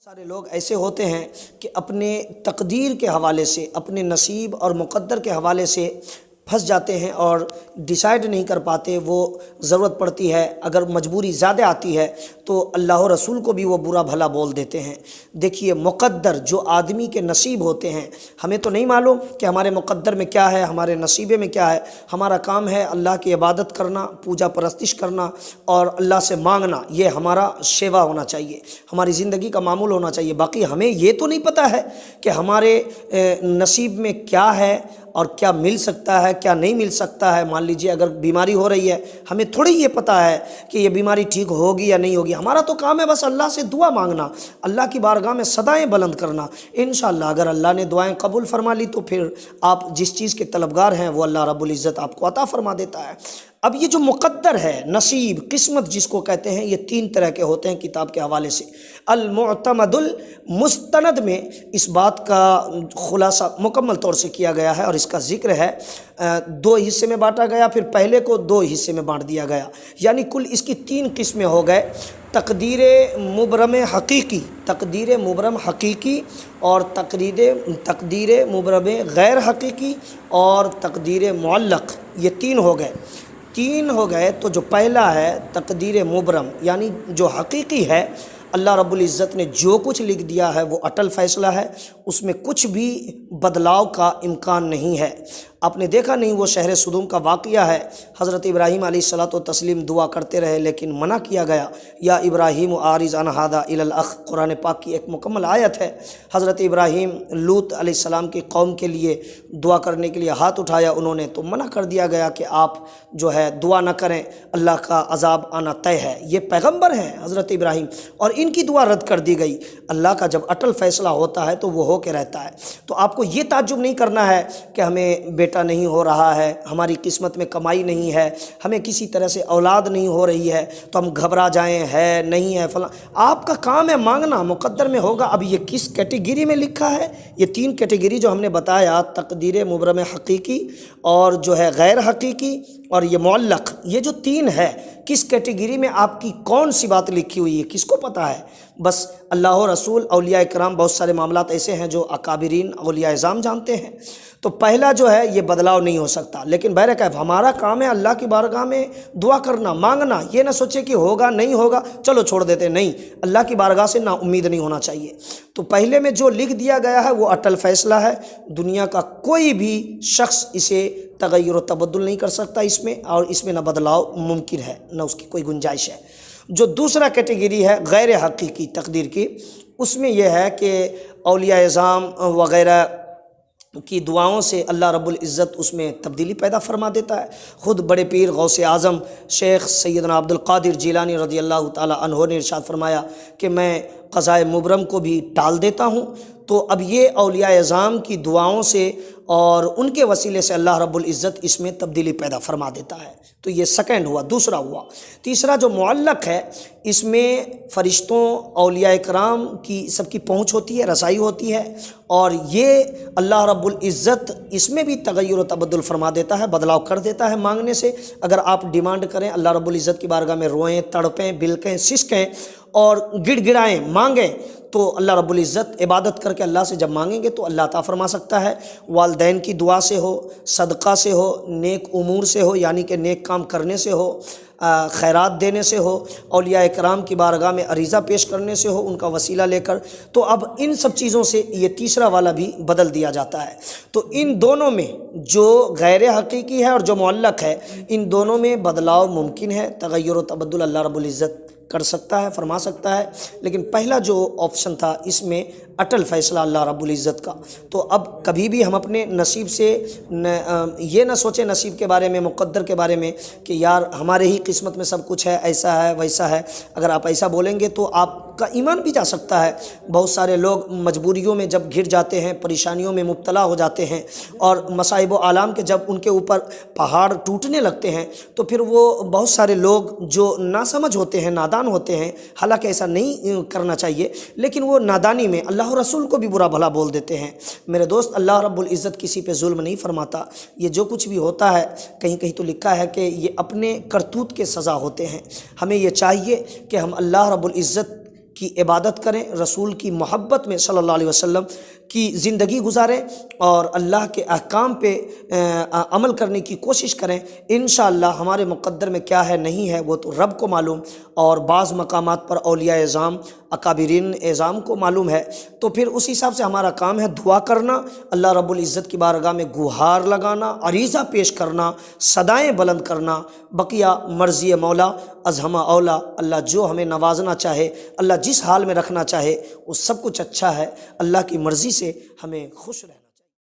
سارے لوگ ایسے ہوتے ہیں کہ اپنے تقدیر کے حوالے سے، اپنے نصیب اور مقدر کے حوالے سے پھنس جاتے ہیں اور ڈیسائیڈ نہیں کر پاتے۔ وہ ضرورت پڑتی ہے، اگر مجبوری زیادہ آتی ہے تو اللہ و رسول کو بھی وہ برا بھلا بول دیتے ہیں۔ دیکھیے، مقدر جو آدمی کے نصیب ہوتے ہیں، ہمیں تو نہیں معلوم کہ ہمارے مقدر میں کیا ہے، ہمارے نصیبے میں کیا ہے۔ ہمارا کام ہے اللہ کی عبادت کرنا، پوجا پرستش کرنا اور اللہ سے مانگنا، یہ ہمارا سیوا ہونا چاہیے، ہماری زندگی کا معمول ہونا چاہیے۔ باقی ہمیں یہ تو نہیں پتہ ہے کہ ہمارے نصیب میں کیا ہے اور کیا مل سکتا ہے، کیا نہیں مل سکتا ہے۔ مان لیجیے اگر بیماری ہو رہی ہے، ہمیں تھوڑی یہ پتہ ہے کہ یہ بیماری ٹھیک ہوگی یا نہیں ہوگی۔ ہمارا تو کام ہے بس اللہ سے دعا مانگنا، اللہ کی بارگاہ میں صدائیں بلند کرنا۔ انشاءاللہ اگر اللہ نے دعائیں قبول فرما لی تو پھر آپ جس چیز کے طلبگار ہیں وہ اللہ رب العزت آپ کو عطا فرما دیتا ہے۔ اب یہ جو مقدر ہے، نصیب، قسمت جس کو کہتے ہیں، یہ تین طرح کے ہوتے ہیں کتاب کے حوالے سے۔ المعتمد المستند میں اس بات کا خلاصہ مکمل طور سے کیا گیا ہے اور اس کا ذکر ہے۔ دو حصے میں بانٹا گیا، پھر پہلے کو دو حصے میں بانٹ دیا گیا، یعنی کل اس کی تین قسمیں ہو گئے۔ تقدیر مبرم حقیقی، تقدیر مبرم حقیقی، اور تقدیر مبرم غیر حقیقی، اور تقدیر معلق، یہ تین ہو گئے۔ تو جو پہلا ہے تقدیر مبرم، یعنی جو حقیقی ہے، اللہ رب العزت نے جو کچھ لکھ دیا ہے وہ اٹل فیصلہ ہے، اس میں کچھ بھی بدلاؤ کا امکان نہیں ہے۔ آپ نے دیکھا نہیں، وہ شہر صدوم کا واقعہ ہے۔ حضرت ابراہیم علیہ الصلوۃ والتسلیم دعا کرتے رہے لیکن منع کیا گیا۔ یا ابراہیم اعرض عن ھذا الی الاخ، قرآن پاک کی ایک مکمل آیت ہے۔ حضرت ابراہیم لوط علیہ السلام کی قوم کے لیے دعا کرنے کے لیے ہاتھ اٹھایا انہوں نے، تو منع کر دیا گیا کہ آپ جو ہے دعا نہ کریں، اللہ کا عذاب آنا طے ہے۔ یہ پیغمبر ہیں حضرت ابراہیم، اور ان کی دعا رد کر دی گئی۔ اللہ کا جب اٹل فیصلہ ہوتا ہے تو وہ ہو کے رہتا ہے۔ تو آپ کو یہ تعجب نہیں کرنا ہے کہ ہمیں بیٹا نہیں ہو رہا ہے، ہماری قسمت میں کمائی نہیں ہے، ہمیں کسی طرح سے اولاد نہیں ہو رہی ہے تو ہم گھبرا جائیں، ہے نہیں ہے فلاں۔ آپ کا کام ہے مانگنا، مقدر میں ہوگا۔ اب یہ کس کیٹیگری میں لکھا ہے؟ یہ تین کیٹیگری جو ہم نے بتایا، تقدیر مبرم حقیقی اور جو ہے غیر حقیقی اور یہ معلق، یہ جو تین ہے، کس کیٹیگری میں آپ کی کون سی بات لکھی ہوئی ہے کس کو پتہ ہے؟ بس اللہ و رسول، اولیاء کرام، بہت سارے معاملات ایسے ہیں جو اکابرین اولیاء اعظام جانتے ہیں۔ تو پہلا جو ہے یہ بدلاؤ نہیں ہو سکتا، لیکن بہرکیف ہمارا کام ہے اللہ کی بارگاہ میں دعا کرنا، مانگنا۔ یہ نہ سوچے کہ ہوگا نہیں ہوگا چلو چھوڑ دیتے، نہیں، اللہ کی بارگاہ سے نا امید نہیں ہونا چاہیے۔ تو پہلے میں جو لکھ دیا گیا ہے وہ اٹل فیصلہ ہے، دنیا کا کوئی بھی شخص اسے تغیر و تبدل نہیں کر سکتا اس میں، اور اس میں نہ بدلاؤ ممکن ہے، نہ اس کی کوئی گنجائش ہے۔ جو دوسرا کیٹیگری ہے غیر حقیقی تقدیر کی، اس میں یہ ہے کہ اولیاء اعظام وغیرہ کی دعاؤں سے اللہ رب العزت اس میں تبدیلی پیدا فرما دیتا ہے۔ خود بڑے پیر غوث اعظم شیخ سیدنا عبد القادر جیلانی رضی اللہ تعالی عنہ نے ارشاد فرمایا کہ میں قضاء مبرم کو بھی ٹال دیتا ہوں۔ تو اب یہ اولیاء اعظام کی دعاؤں سے اور ان کے وسیلے سے اللہ رب العزت اس میں تبدیلی پیدا فرما دیتا ہے۔ تو یہ سیکنڈ ہوا، دوسرا ہوا۔ تیسرا جو معلق ہے، اس میں فرشتوں، اولیاء کرام کی سب کی پہنچ ہوتی ہے، رسائی ہوتی ہے، اور یہ اللہ رب العزت اس میں بھی تغیر و تبدل فرما دیتا ہے، بدلاؤ کر دیتا ہے مانگنے سے۔ اگر آپ ڈیمانڈ کریں اللہ رب العزت کی بارگاہ میں، روئیں، تڑپیں، بلکیں، سسکیں اور گڑ گڑائیں، مانگیں، تو اللہ رب العزت عبادت کر کے اللہ سے جب مانگیں گے تو اللہ عطا فرما سکتا ہے۔ والدین کی دعا سے ہو، صدقہ سے ہو، نیک امور سے ہو، یعنی کہ نیک کام کرنے سے ہو، خیرات دینے سے ہو، اولیاء کرام کی بارگاہ میں عریضہ پیش کرنے سے ہو، ان کا وسیلہ لے کر، تو اب ان سب چیزوں سے یہ تیسرا والا بھی بدل دیا جاتا ہے۔ تو ان دونوں میں جو غیر حقیقی ہے اور جو معلق ہے، ان دونوں میں بدلاؤ ممکن ہے، تغیر و تبدل اللہ رب العزت کر سکتا ہے، فرما سکتا ہے۔ لیکن پہلا جو آپشن تھا، اس میں اٹل فیصلہ اللہ رب العزت کا۔ تو اب کبھی بھی ہم اپنے نصیب سے یہ نہ سوچیں، نصیب کے بارے میں، مقدر کے بارے میں، کہ یار ہمارے ہی قسمت میں سب کچھ ہے، ایسا ہے ویسا ہے۔ اگر آپ ایسا بولیں گے تو آپ کا ایمان بھی جا سکتا ہے۔ بہت سارے لوگ مجبوریوں میں جب گھر جاتے ہیں، پریشانیوں میں مبتلا ہو جاتے ہیں، اور مصائب و آلام کے جب ان کے اوپر پہاڑ ٹوٹنے لگتے ہیں، تو پھر وہ بہت سارے لوگ جو ناسمجھ ہوتے ہیں، نادان ہوتے ہیں، حالانکہ ایسا نہیں کرنا چاہیے، لیکن وہ نادانی میں اللہ و رسول کو بھی برا بھلا بول دیتے ہیں۔ میرے دوست، اللہ رب العزت کسی پہ ظلم نہیں فرماتا۔ یہ جو کچھ بھی ہوتا ہے، کہیں کہیں تو لکھا ہے کہ یہ اپنے کرتوت کے سزا ہوتے ہیں۔ ہمیں یہ چاہیے کہ ہم اللہ رب العزت کی عبادت کریں، رسول کی محبت میں صلی اللہ علیہ وسلم کی زندگی گزاریں اور اللہ کے احکام پہ عمل کرنے کی کوشش کریں۔ انشاءاللہ ہمارے مقدر میں کیا ہے نہیں ہے وہ تو رب کو معلوم، اور بعض مقامات پر اولیاء اعظام اکابرین اعظام کو معلوم ہے، تو پھر اس حساب سے ہمارا کام ہے دعا کرنا، اللہ رب العزت کی بارگاہ میں گہار لگانا، عریضہ پیش کرنا، صدائیں بلند کرنا۔ بقیہ مرضی مولا از ہمہ اولا، اللہ جو ہمیں نوازنا چاہے، اللہ جس حال میں رکھنا چاہے وہ سب کچھ اچھا ہے، اللہ کی مرضی سے ہمیں خوش رہنا۔